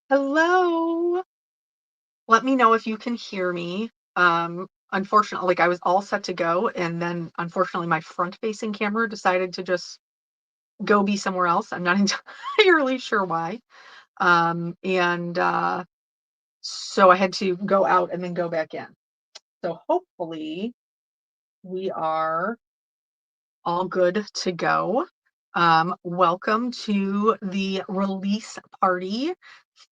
Hello. Let me know if you can hear me. Unfortunately, like I was all set to go, and then unfortunately, my front-facing camera decided to just go be somewhere else. I'm not entirely sure why. And So I had to go out and then go back in. So hopefully, we are all good to go. Welcome to the release party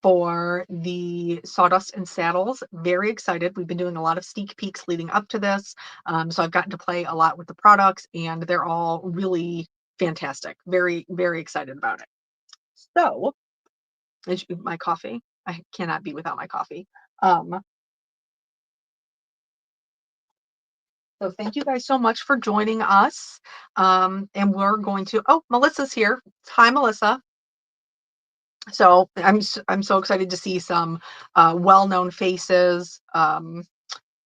for the Sawdust and Saddles. Very excited. We've been doing a lot of sneak peeks leading up to this. So I've gotten to play a lot with the products, and they're all really fantastic. Very, very excited about it. So, my coffee. I cannot be without my coffee. Um, so thank you guys so much for joining us. And we're going to, oh, Melissa's here. Hi, Melissa. So I'm so excited to see some well-known faces.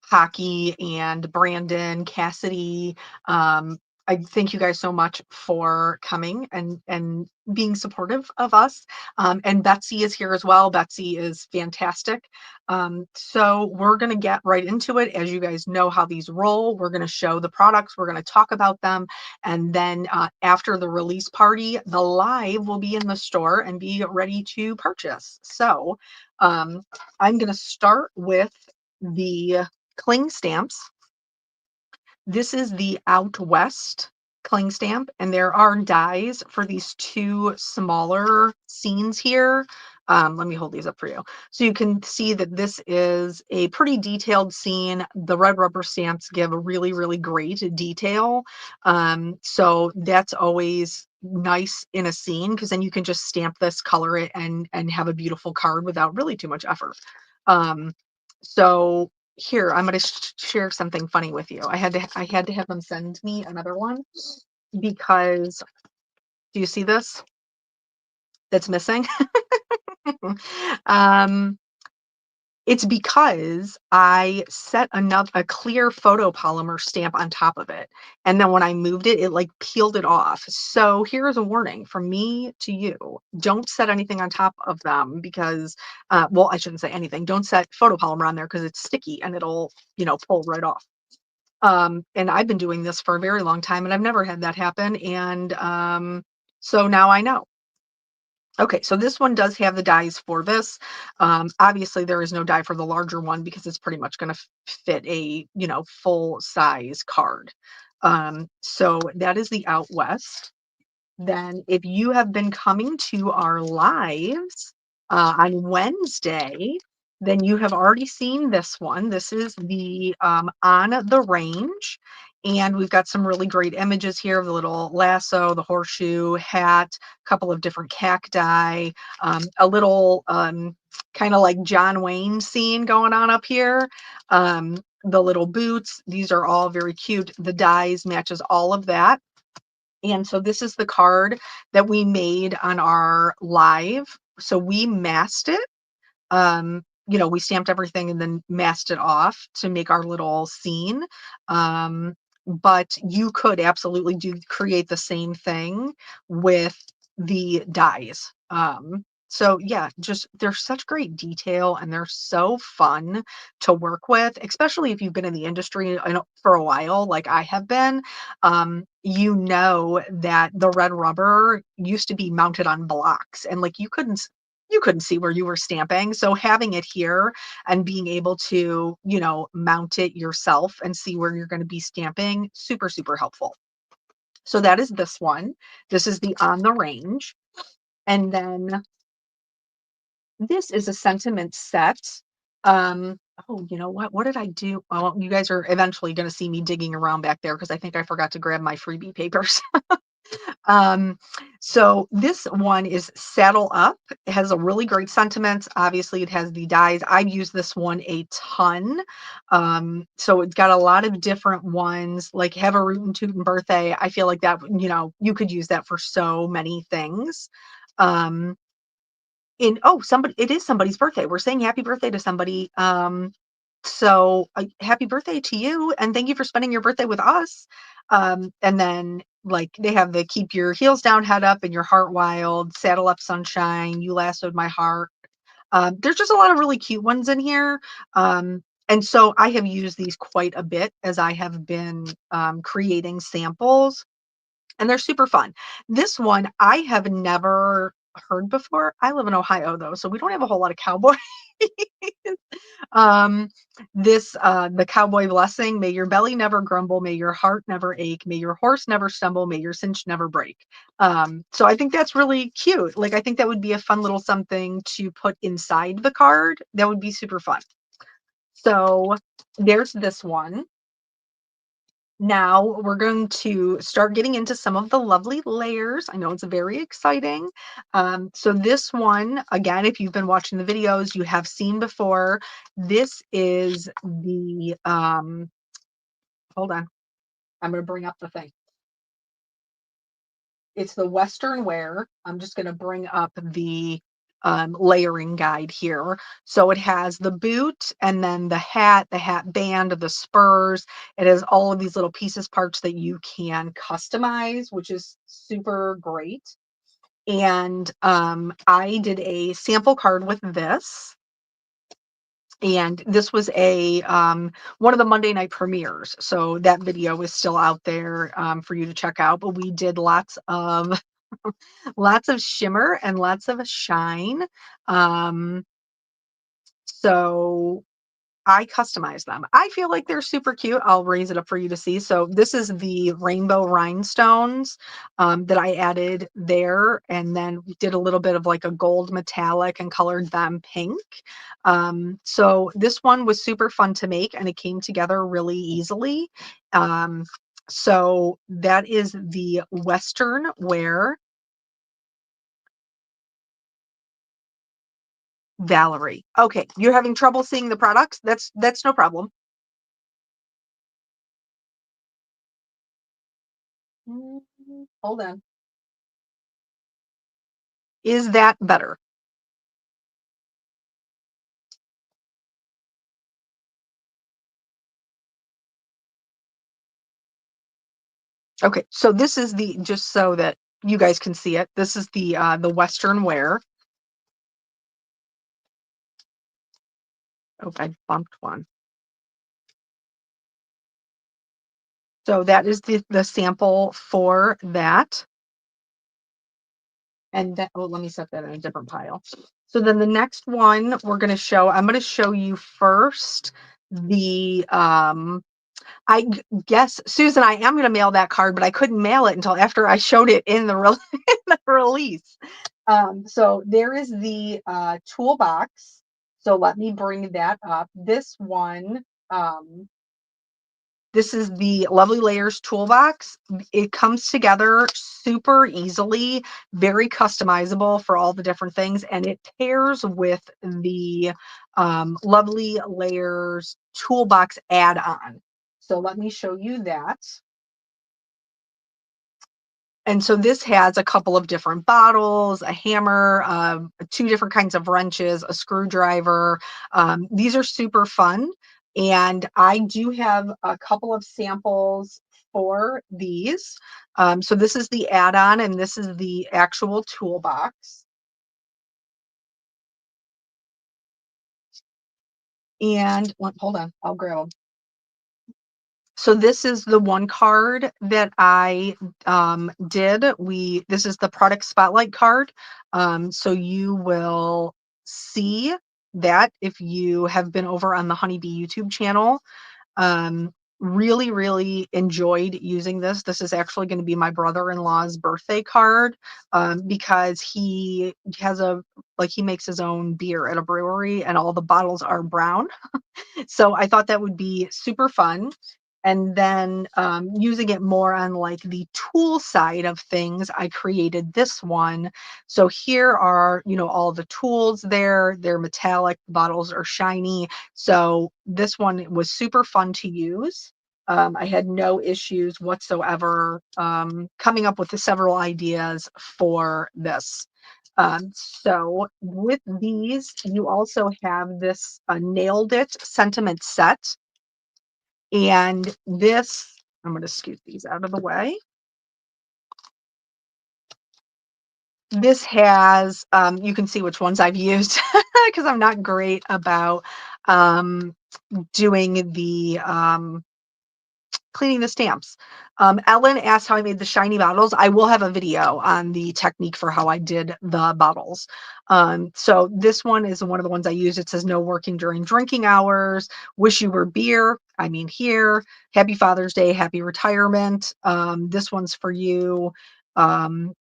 Hockey and Brandon, Cassidy. I thank you guys so much for coming and being supportive of us. And Betsy is here as well. Betsy is fantastic. So we're going to get right into it. As you guys know how these roll, we're going to show the products, we're going to talk about them, and then after the release party, the live will be in the store and be ready to purchase. So I'm going to start with the cling stamps. This is the Out West cling stamp, and there are dies for these two smaller scenes here. Let me hold these up for you. So you can see that this is a pretty detailed scene. The red rubber stamps give a really, really great detail. So that's always nice in a scene because then you can just stamp this, color it, and have a beautiful card without really too much effort. So here, I'm going to share something funny with you. I had to have them send me another one because do you see this that's missing? um, it's because I set a clear photopolymer stamp on top of it, and then when I moved it, it like peeled it off. So here's a warning from me to you: don't set anything on top of them because, well, I shouldn't say anything. Don't set photopolymer on there because it's sticky and it'll, pull right off. And I've been doing this for a very long time, and I've never had that happen. And so now I know. Okay, so this one does have the dies for this. Obviously, there is no die for the larger one because it's pretty much going to fit a, full size card. So that is the Out West. Then if you have been coming to our lives on Wednesday, then you have already seen this one. This is the On the Range. And we've got some really great images here of the little lasso, the horseshoe, hat, a couple of different cacti, a little kind of like John Wayne scene going on up here. The little boots, these are all very cute. The dies matches all of that. And so this is the card that we made on our live. So we masked it. We stamped everything and then masked it off to make our little scene. But you could absolutely create the same thing with the dies. So yeah, just there's such great detail and they're so fun to work with, especially if you've been in the industry for a while, like I have been. You know that the red rubber used to be mounted on blocks, and like you couldn't see where you were stamping. So having it here and being able to, mount it yourself and see where you're going to be stamping, super, super helpful. So that is this one. This is the On the Range. And then this is a sentiment set. Oh, you know what? What did I do? Well, you guys are eventually going to see me digging around back there because I think I forgot to grab my freebie papers. Um, so this one is Saddle Up. It has a really great sentiment. Obviously, it has the dies. I've used this one a ton. So it's got a lot of different ones, like Have a Rootin' Tootin' Birthday. I feel like that, you could use that for so many things. Um, it is somebody's birthday. We're saying happy birthday to somebody. So happy birthday to you, and thank you for spending your birthday with us. And then like they have the Keep Your Heels Down, Head Up, and Your Heart Wild, Saddle Up Sunshine, You Lassoed My Heart. There's just a lot of really cute ones in here. And so I have used these quite a bit as I have been creating samples, and they're super fun. This one I have never heard before. I live in Ohio though, so we don't have a whole lot of cowboy. um, the cowboy blessing, may your belly never grumble, may your heart never ache, may your horse never stumble, may your cinch never break. So I think that's really cute. Like, I think that would be a fun little something to put inside the card. That would be super fun. So there's this one. Now we're going to start getting into some of the lovely layers. I know it's very exciting. So this one, again, if you've been watching the videos, you have seen before. This is the, hold on, I'm going to bring up the thing. It's the Western wear. I'm just going to bring up the layering guide here. So it has the boot and then the hat band, the spurs. It has all of these little pieces, parts that you can customize, which is super great. And I did a sample card with this. And this was a one of the Monday night premieres. So that video is still out there for you to check out. But we did lots of lots of shimmer and lots of shine. Um, so I customize them. I feel like they're super cute. I'll raise it up for you to see. So this is the rainbow rhinestones that I added there, and then we did a little bit of like a gold metallic and colored them pink. So this one was super fun to make, and it came together really easily. So that is the Western wear. Valerie. Okay, you're having trouble seeing the products? That's no problem. Hold on. Is that better? Okay, so this is the, just so that you guys can see it. This is the Western wear. Oh, I bumped one. So that is the sample for that. And that, oh, let me set that in a different pile. So then the next one we're going to show, I'm going to show you first the guess, Susan, I am going to mail that card, but I couldn't mail it until after I showed it in the, in the release. So there is the toolbox. So let me bring that up. This one, this is the Lovely Layers toolbox. It comes together super easily, very customizable for all the different things, and it pairs with the Lovely Layers toolbox add-on. So let me show you that. And so this has a couple of different bottles, a hammer, two different kinds of wrenches, a screwdriver. These are super fun. And I do have a couple of samples for these. So this is the add-on and this is the actual toolbox. And hold on, I'll grab them. So this is the one card that I did. This is the product spotlight card. So you will see that if you have been over on the Honeybee YouTube channel. Really, really enjoyed using this. This is actually going to be my brother-in-law's birthday card because he has he makes his own beer at a brewery and all the bottles are brown. So I thought that would be super fun. And then using it more on like the tool side of things, I created this one. So here are, all the tools there. They're metallic, the bottles are shiny. So this one was super fun to use. I had no issues whatsoever coming up with the several ideas for this. So with these, you also have this Nailed It sentiment set. And this, I'm going to scoot these out of the way. This has, you can see which ones I've used because I'm not great about um, doing the cleaning the stamps. Ellen asked how I made the shiny bottles. I will have a video on the technique for how I did the bottles. So this one is one of the ones I use. It says no working during drinking hours. Wish you were beer. I mean here. Happy Father's Day. Happy retirement. This one's for you. Um,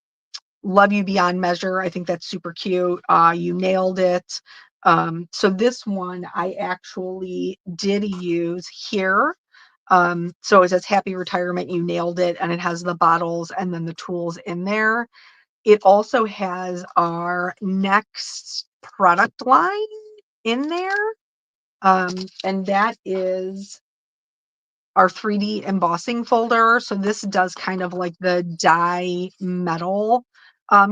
love you beyond measure. I think that's super cute. You nailed it. So this one I actually did use here. So it says happy retirement, you nailed it, and it has the bottles and then the tools in there. It also has our next product line in there. And that is our 3D embossing folder. So this does kind of like the die metal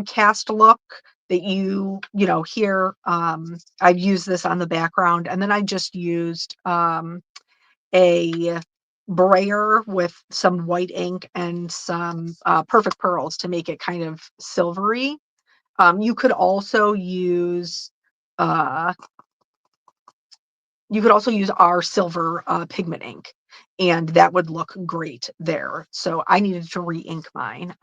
cast look that you know, here. I've used this on the background, and then I just used a brayer with some white ink and some perfect pearls to make it kind of silvery. You could also use uh, our silver pigment ink, and that would look great there. So I needed to re-ink mine.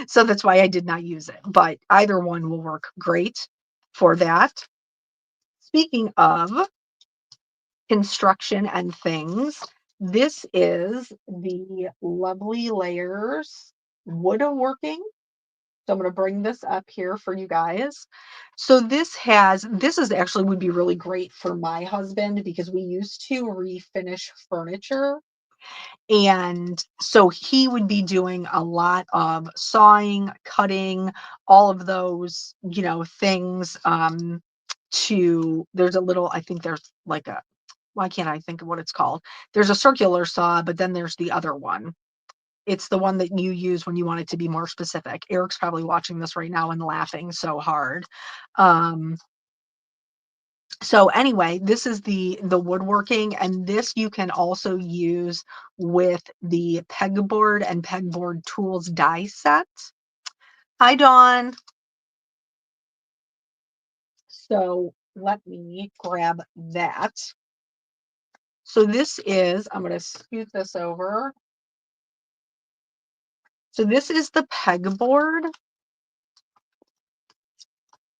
So that's why I did not use it, but either one will work great for that. Speaking of construction and things, this is the Lovely Layers Woodworking. So I'm going to bring this up here for you guys. So this is actually would be really great for my husband because we used to refinish furniture. And so he would be doing a lot of sawing, cutting, all of those, you know, things. There's a little, I think there's like a, why can't I think of what it's called? There's a circular saw, but then there's the other one. It's the one that you use when you want it to be more specific. Eric's probably watching this right now and laughing so hard. Um, so anyway, this is the woodworking, and this you can also use with the pegboard and pegboard tools die set. Hi, Dawn. So let me grab that. So this is, I'm going to scoot this over. So this is the pegboard,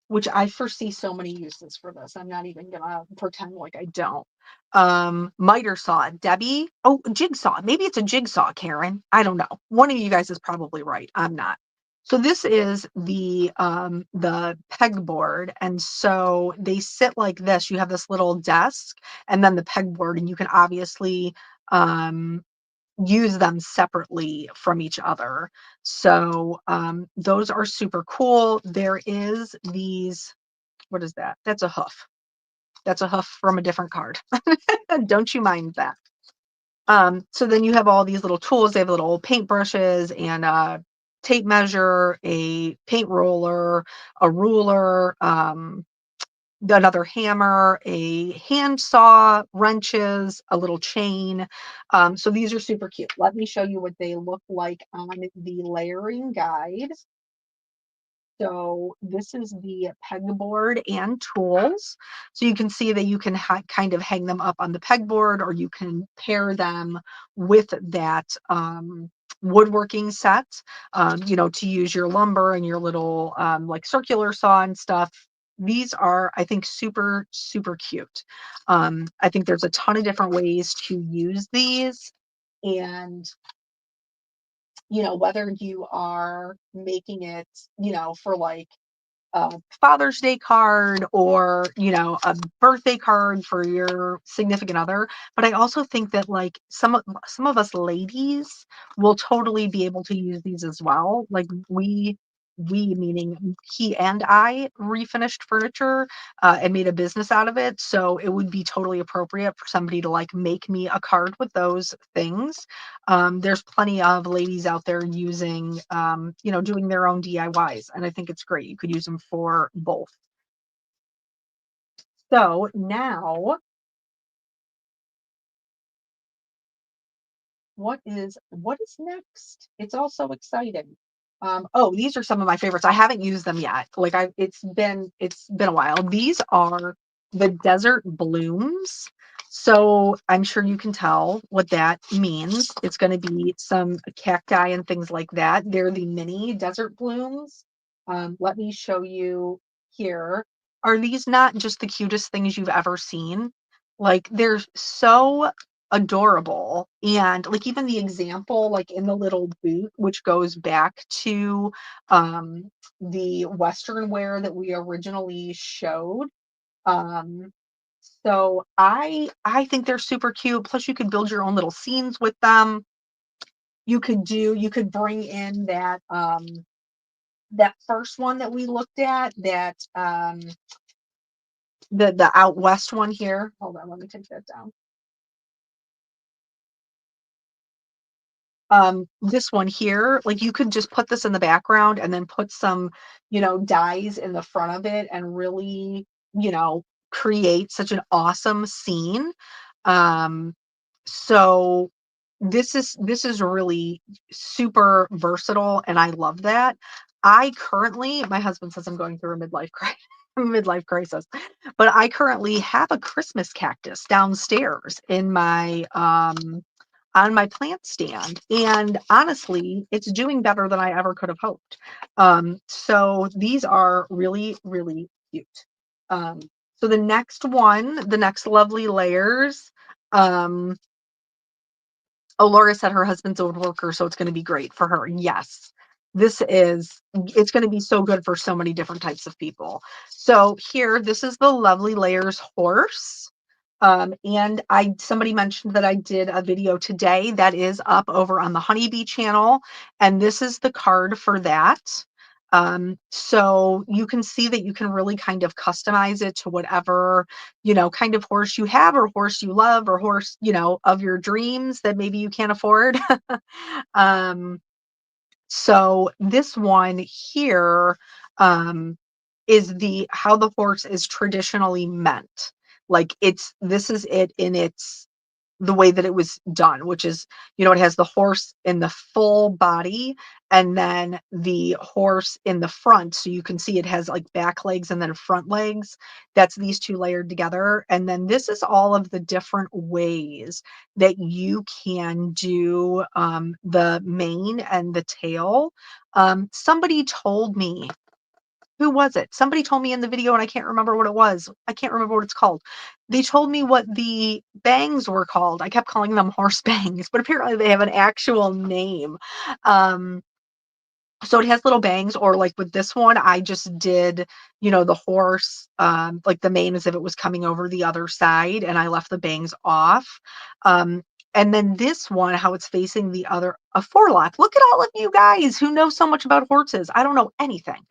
which I foresee so many uses for this. I'm not even gonna pretend like I don't. Miter saw, Debbie. Oh, jigsaw. Maybe it's a jigsaw, Karen. I don't know. One of you guys is probably right. I'm not. So this is the pegboard, and so they sit like this. You have this little desk, and then the pegboard, and you can obviously um use them separately from each other. So those are super cool. There is these, what is that? That's a hoof. That's a hoof from a different card. Don't you mind that? So then you have all these little tools. They have little paint brushes and a tape measure, a paint roller, a ruler, another hammer, a handsaw, wrenches, a little chain. So these are super cute. Let me show you what they look like on the layering guide. So this is the pegboard and tools. So you can see that you can kind of hang them up on the pegboard, or you can pair them with that woodworking set, you know, to use your lumber and your little like circular saw and stuff. These are, I think, super, super cute. I think there's a ton of different ways to use these. And you know, whether you are making it, you know, for like a Father's Day card, or, you know, a birthday card for your significant other. But I also think that like some of us ladies will totally be able to use these as well. Like we meaning he and I refinished furniture and made a business out of it. So it would be totally appropriate for somebody to like make me a card with those things. There's plenty of ladies out there using, you know, doing their own DIYs, and I think it's great. You could use them for both. So now, what is next? It's all so exciting. Oh, these are some of my favorites. I haven't used them yet. Like it's been a while. These are the desert blooms. So I'm sure you can tell what that means. It's going to be some cacti and things like that. They're the mini desert blooms. Let me show you here. Are these not just the cutest things you've ever seen? Like they're so adorable. And like even the example, like in the little boot, which goes back to um, the Western wear that we originally showed. Um, so I think they're super cute. Plus, you could build your own little scenes with them. You could bring in that first one that we looked at, that the out west one here. Hold on, let me take that down. This one here, like you could just put this in the background and then put some, dyes in the front of it and really, you know, create such an awesome scene. Um, so this is really super versatile and I love that. I currently, my husband says I'm going through a midlife crisis. Midlife crisis, but I currently have a Christmas cactus downstairs in my on my plant stand. And honestly, it's doing better than I ever could have hoped. So these are really, really cute. Um, so the next lovely layers. Um, oh, Laura said her husband's a woodworker, so it's going to be great for her. Yes, it's going to be so good for so many different types of people. So here, this is the lovely layers horse. And somebody mentioned that I did a video today that is up over on the Honeybee channel, and this is the card for that. So you can see that you can really kind of customize it to whatever, kind of horse you have or horse you love or horse, of your dreams that maybe you can't afford. um, so this one here um, is the how the horse is traditionally meant. Like this is it in its the way that it was done, which is, it has the horse in the full body and then the horse in the front. So you can see it has like back legs and then front legs. That's these two layered together. And then this is all of the different ways that you can do the mane and the tail. Somebody told me, who was it? Somebody told me in the video and I can't remember what it was. I can't remember what it's called. They told me what the bangs were called. I kept calling them horse bangs, but apparently they have an actual name. Um, so it has little bangs, or like with this one, I just did, the horse, like the mane as if it was coming over the other side, and I left the bangs off. Um, and then this one, how it's facing the other, a forelock. Look at all of you guys who know so much about horses. I don't know anything.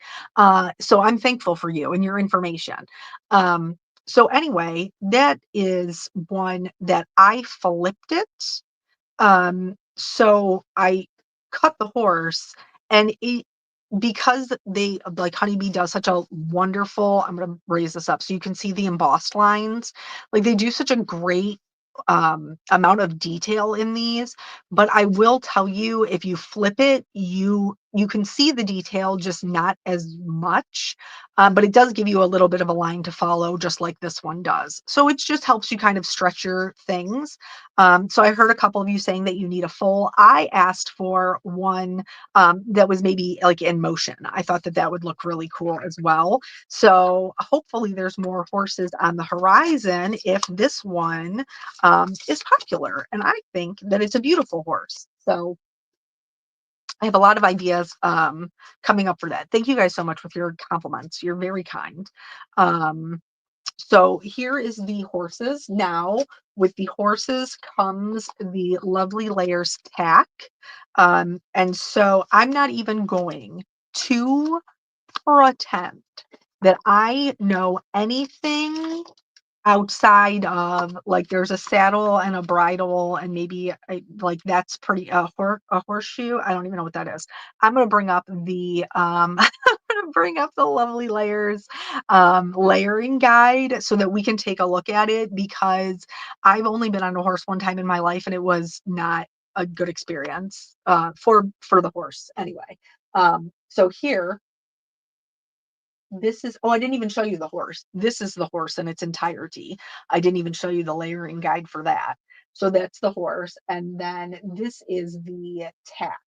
So I'm thankful for you and your information. Um, so anyway, that is one that I flipped it. So I cut the horse, and because they like Honeybee does such a wonderful, I'm going to raise this up so you can see the embossed lines. Like they do such a great amount of detail in these, but I will tell you, if you flip it, you can see the detail, just not as much. But it does give you a little bit of a line to follow, just like this one does. So it just helps you kind of stretch your things. So I heard a couple of you saying that you need a full. I asked for one that was maybe like in motion. I thought that that would look really cool as well. So hopefully there's more horses on the horizon if this one is popular. And I think that it's a beautiful horse. So I have a lot of ideas coming up for that. Thank you guys so much with your compliments. You're very kind. Um, so here is the horses. Now, with the horses comes the lovely layers tack. And so I'm not even going to pretend that I know anything outside of, like, there's a saddle and a bridle and maybe like that's pretty a horseshoe. I don't even know what that is. I'm going to bring up the I'm going to bring up the lovely layers layering guide so that we can take a look at it, because I've only been on a horse one time in my life and it was not a good experience for the horse anyway. So here, this is, oh, I didn't even show you the horse. This is the horse in its entirety. I didn't even show you the layering guide for that. So that's the horse. And then this is the tack.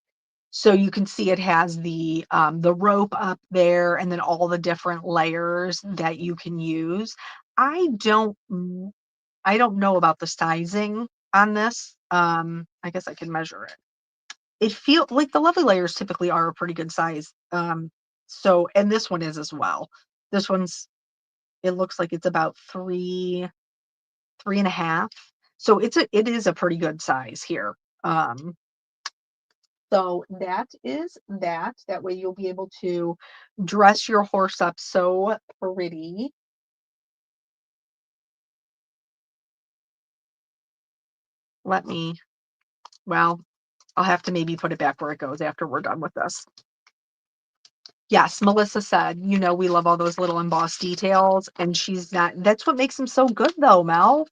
So you can see it has the rope up there and then all the different layers that you can use. I don't I don't know about the sizing on this. I guess I can measure it. It feel like the lovely layers typically are a pretty good size. So and this one is as well. This one's it looks like it's about three and a half. So it is a pretty good size here. So that is that. That way you'll be able to dress your horse up so pretty. Let me, well, I'll have to maybe put it back where it goes after we're done with this. Yes, Melissa said, we love all those little embossed details, and she's not, that's what makes them so good though, Mel.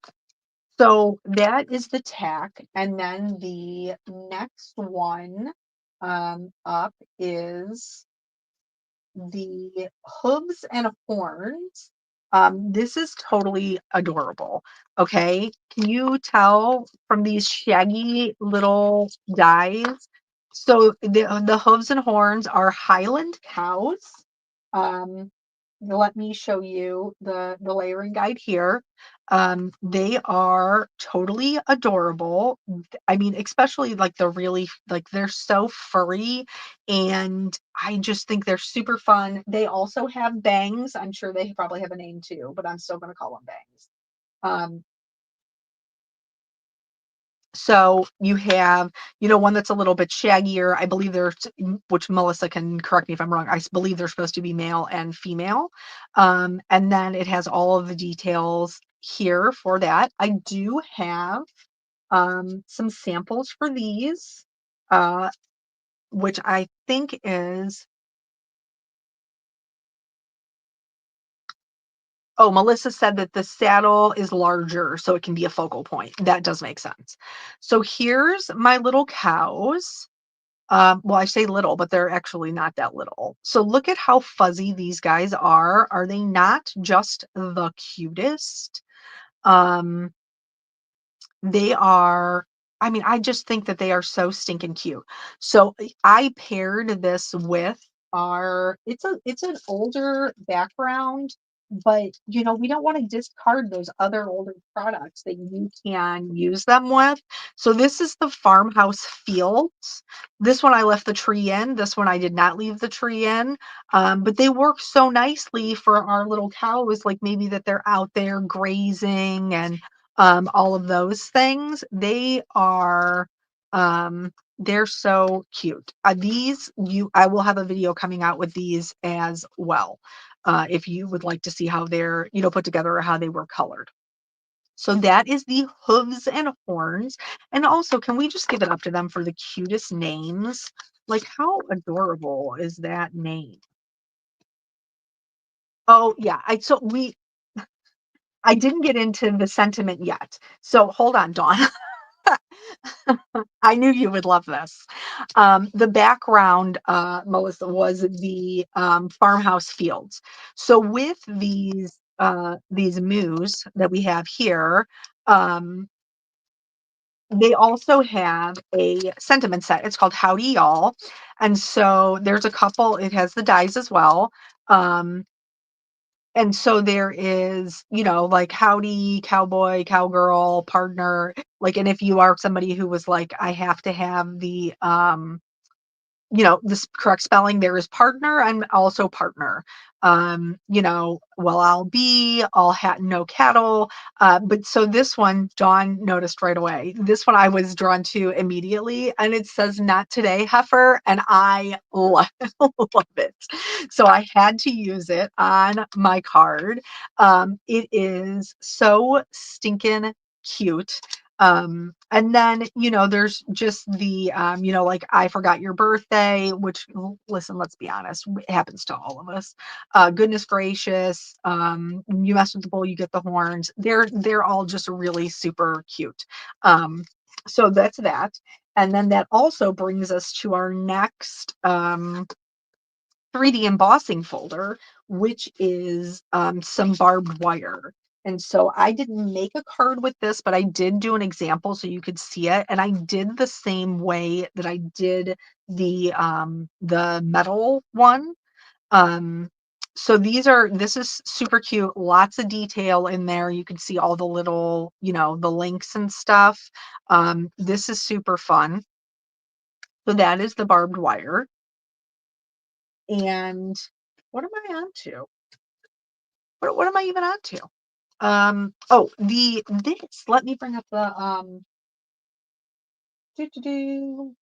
So that is the tack. And then the next one up is the hooves and horns. This is totally adorable. Okay. Can you tell from these shaggy little dies? So the hooves and horns are Highland cows. Um, Let me show you the layering guide here. They are totally adorable. I mean, especially like the really like they're so furry, and I just think they're super fun. They also have bangs. I'm sure they probably have a name too, but I'm still going to call them bangs. Um, so you have, one that's a little bit shaggier. I believe there's, which Melissa can correct me if I'm wrong. Believe they're supposed to be male and female. And then it has all of the details here for that. I do have some samples for these, uh, which I think is, oh, Melissa said that the saddle is larger, so it can be a focal point. That does make sense. So here's my little cows. Well, I say little, but they're actually not that little. So look at how fuzzy these guys are. Are they not just the cutest? Um, they are, I mean, I just think that they are so stinking cute. So I paired this with it's an older background, but we don't want to discard those other older products that you can use them with. So this is the Farmhouse Fields. This one I left the tree in. This one I did not leave the tree in. But they work so nicely for our little cows, like maybe that they're out there grazing and all of those things. They're so cute. I will have a video coming out with these as well. If you would like to see how they're, put together or how they were colored. So that is the hooves and horns. And also, can we just give it up to them for the cutest names? Like, how adorable is that name? Oh yeah, I didn't get into the sentiment yet. So hold on, Dawn. I knew you would love this. The background, Melissa, was the farmhouse fields. So with these moos that we have here, um, they also have a sentiment set. It's called Howdy Y'all, and so there's a couple. It has the dies as well. Um, and so there is, like howdy, cowboy, cowgirl, partner, like, and if you are somebody who was like, I have to have this correct spelling, there is partner and also partner. Well, I'll be all hat, no cattle. But so this one, Dawn noticed right away. This one I was drawn to immediately, and it says not today, heifer, and I love, love it. So I had to use it on my card. It is so stinking cute. And then, there's just like I forgot your birthday, which listen, let's be honest, it happens to all of us. Goodness gracious, you mess with the bull, you get the horns. They're all just really super cute. So that's that. And then that also brings us to our next 3D embossing folder, which is some barbed wire. And so I didn't make a card with this, but I did do an example so you could see it. And I did the same way that I did the metal one. Um, so this is super cute, lots of detail in there. You can see all the little, the links and stuff. This is super fun. So that is the barbed wire. And what am I on to? What am I even on to? Oh, this, let me bring up the, doo-doo-doo.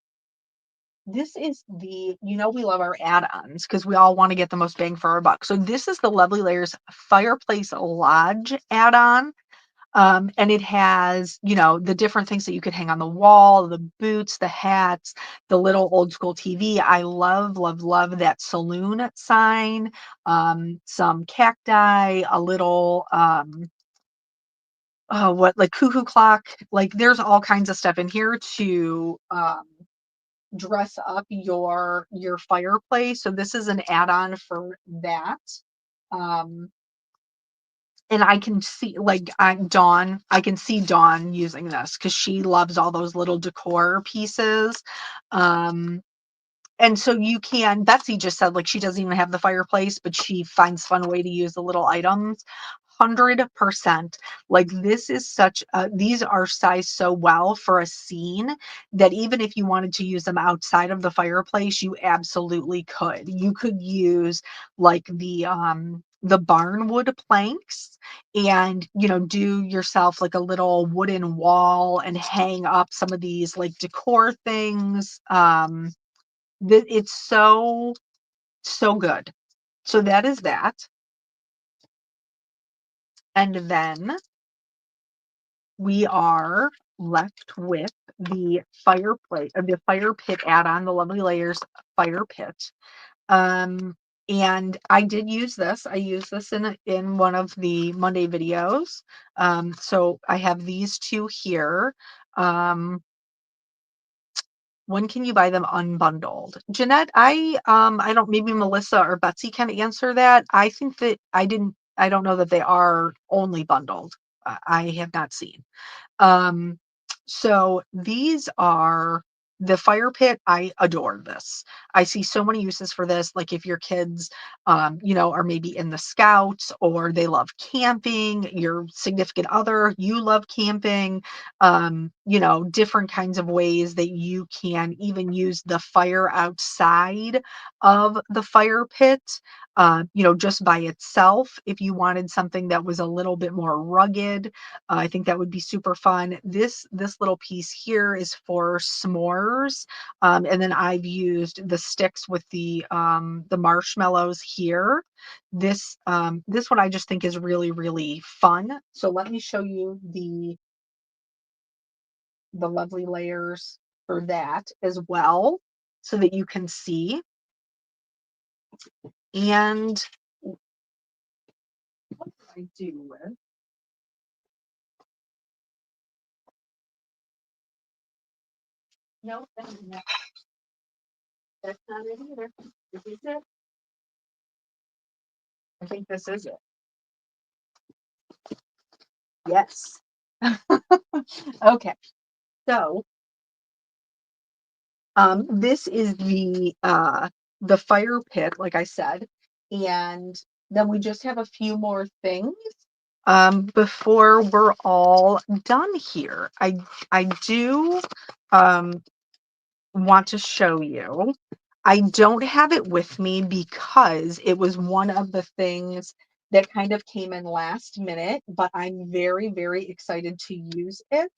This is we love our add-ons because we all want to get the most bang for our buck. So this is the Lovely Layers Fireplace Lodge add-on. And it has, the different things that you could hang on the wall, the boots, the hats, the little old school TV. I love, love, love that saloon sign, some cacti, a little, like cuckoo clock. Like there's all kinds of stuff in here to, dress up your fireplace. So this is an add-on for that. Um, and I can see like I can see Dawn using this because she loves all those little decor pieces. Um, and so Betsy just said like she doesn't even have the fireplace, but she finds fun way to use the little items. 100%. Like this is these are sized so well for a scene that even if you wanted to use them outside of the fireplace, you absolutely could. You could use like the barnwood planks and do yourself like a little wooden wall and hang up some of these like decor things. It's so, so good. So that is that. And then we are left with the fireplace, the fire pit add-on, the Lovely Layers fire pit. And I did use this. I used this in one of the Monday videos. So I have these two here. When can you buy them unbundled? Jeanette, I don't, maybe Melissa or Betsy can answer that. I think that I don't know that they are only bundled. I have not seen. Um, so these are the fire pit. I adore this. I see so many uses for this. Like if your kids, are maybe in the scouts or they love camping, your significant other, you love camping, different kinds of ways that you can even use the fire outside of the fire pit. Just by itself, if you wanted something that was a little bit more rugged, I think that would be super fun. This little piece here is for s'mores, and then I've used the sticks with the marshmallows here. This one I just think is really, really fun. So let me show you the Lovely Layers for that as well, so that you can see. And what do I do with? No, that's not it either. This is it. I think this is it. Yes. Okay. So, this is the fire pit, like I said, and then we just have a few more things before we're all done here. I do want to show you. I don't have it with me because it was one of the things that kind of came in last minute, but I'm very, very excited to use it.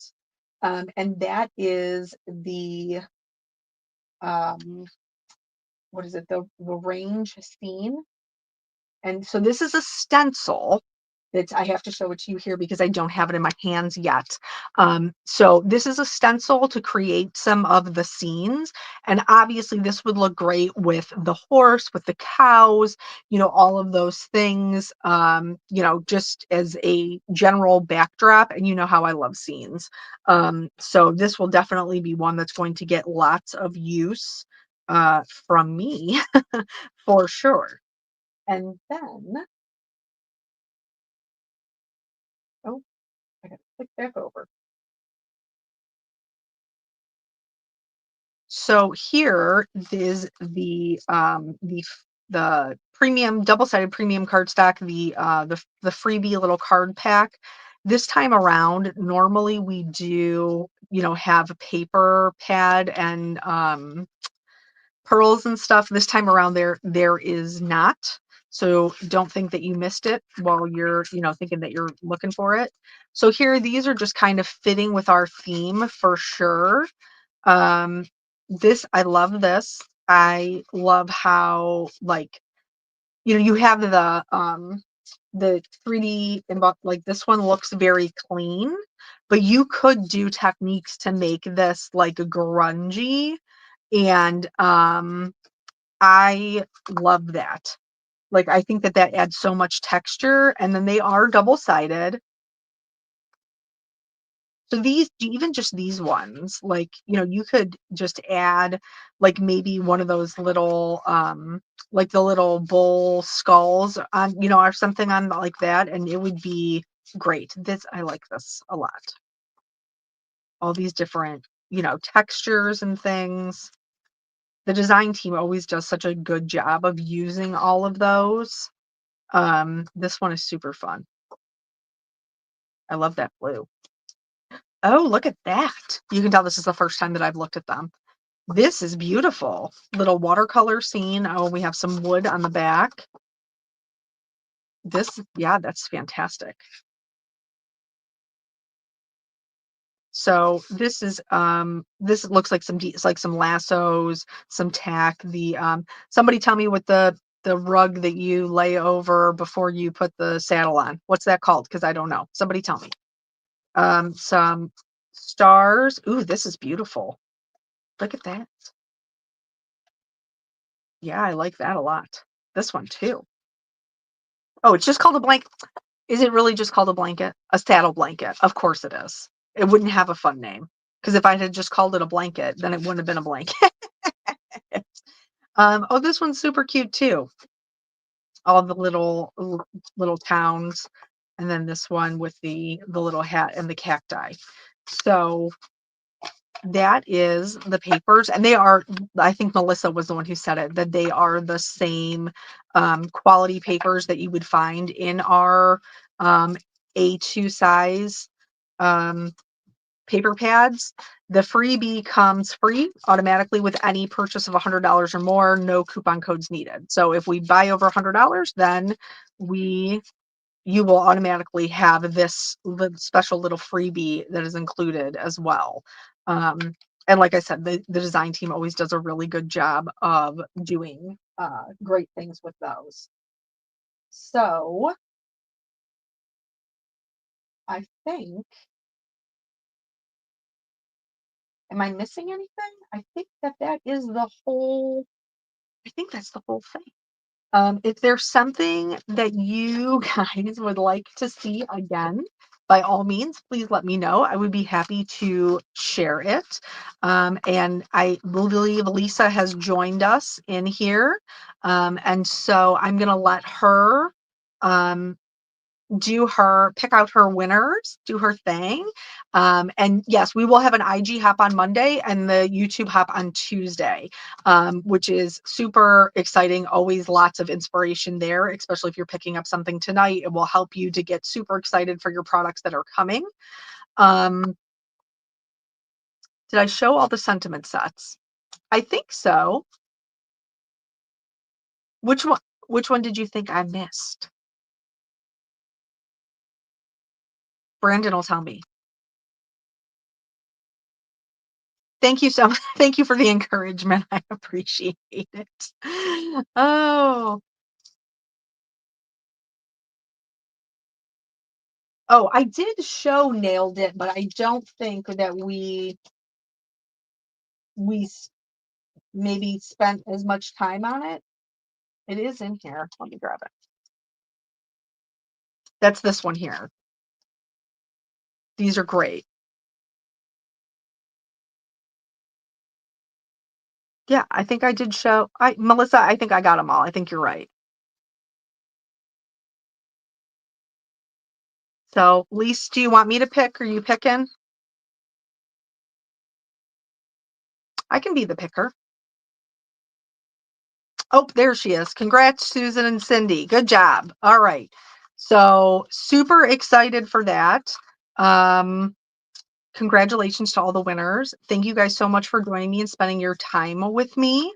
And that is um, what is it, the range scene. And so this is a stencil that I have to show it to you here because I don't have it in my hands yet. So this is a stencil to create some of the scenes. And obviously this would look great with the horse, with the cows, all of those things, just as a general backdrop. And you know how I love scenes. So this will definitely be one that's going to get lots of use. from me for sure. And then, oh, I gotta click back over. So here is the premium double-sided premium cardstock, the freebie little card pack. This time around, normally we do, have a paper pad and pearls and stuff. This time around there is not. So don't think that you missed it while you're, thinking that you're looking for it. So here, these are just kind of fitting with our theme for sure. Um, this I love this. I love how, like, you have the 3D and like this one looks very clean, but you could do techniques to make this like grungy, and I love that. Like, I think that that adds so much texture, and then they are double-sided. So these, even just these ones, like, you could just add like maybe one of those little, like the little bull skulls on, or something on like that, and it would be great. I like this a lot. All these different, textures and things. The design team always does such a good job of using all of those. This one is super fun. I love that blue. Oh, look at that. You can tell this is the first time that I've looked at them. This is beautiful. Little watercolor scene. Oh, we have some wood on the back. Yeah, that's fantastic. So this looks like it's like some lassos, some tack. Somebody tell me what the rug that you lay over before you put the saddle on. What's that called? Because I don't know. Somebody tell me. Some stars. Ooh, this is beautiful. Look at that. Yeah, I like that a lot. This one too. Oh, it's just called a blanket. Is it really just called a blanket? A saddle blanket. Of course it is. It wouldn't have a fun name. Because if I had just called it a blanket, then it wouldn't have been a blanket. Oh, this one's super cute too. All the little towns, and then this one with the little hat and the cacti. So that is the papers, and they are, I think Melissa was the one who said it, that they are the same quality papers that you would find in our A2 size um, paper pads. The freebie comes free automatically with any purchase of $100 or more, no coupon codes needed. So if we buy over $100, then you will automatically have this special little freebie that is included as well. And like I said, the design team always does a really good job of doing great things with those. So I think, am I missing anything? I think that is I think that's the whole thing. If there's something that you guys would like to see again, by all means, please let me know. I would be happy to share it. And I believe Lisa has joined us in here. And so I'm going to let her um, pick out her winners, do her thing. And yes, we will have an IG hop on Monday and the YouTube hop on Tuesday, which is super exciting. Always lots of inspiration there, especially if you're picking up something tonight. It will help you to get super excited for your products that are coming. Um, did I show all the sentiment sets? I think so. Which one? Which one did you think I missed? Brandon will tell me. Thank you so much. Thank you for the encouragement. I appreciate it. Oh, oh, I did show Nailed It, but I don't think that we maybe spent as much time on it. It is in here. Let me grab it. That's this one here. These are great. Yeah, I think I did show Melissa, I think I got them all. I think you're right. So, Lise, do you want me to pick? Or you picking? I can be the picker. Oh, there she is. Congrats, Susan and Cindy. Good job. All right. So, super excited for that. Um, Congratulations to all the winners. Thank you guys so much for joining me and spending your time with me.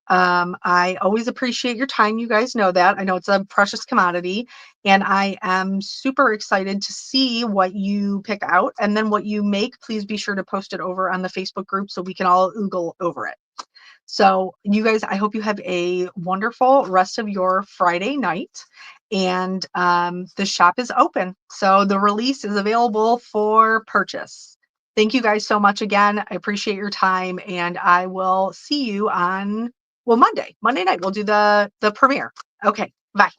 I always appreciate your time. You guys know that. I know it's a precious commodity, and I am super excited to see what you pick out and then what you make. Please be sure to post it over on the Facebook group so we can all oogle over it. So, you guys, I hope you have a wonderful rest of your Friday night. And the shop is open. So, the release is available for purchase. Thank you guys so much again. I appreciate your time. And I will see you on, well, Monday night. We'll do the premiere. Okay. Bye.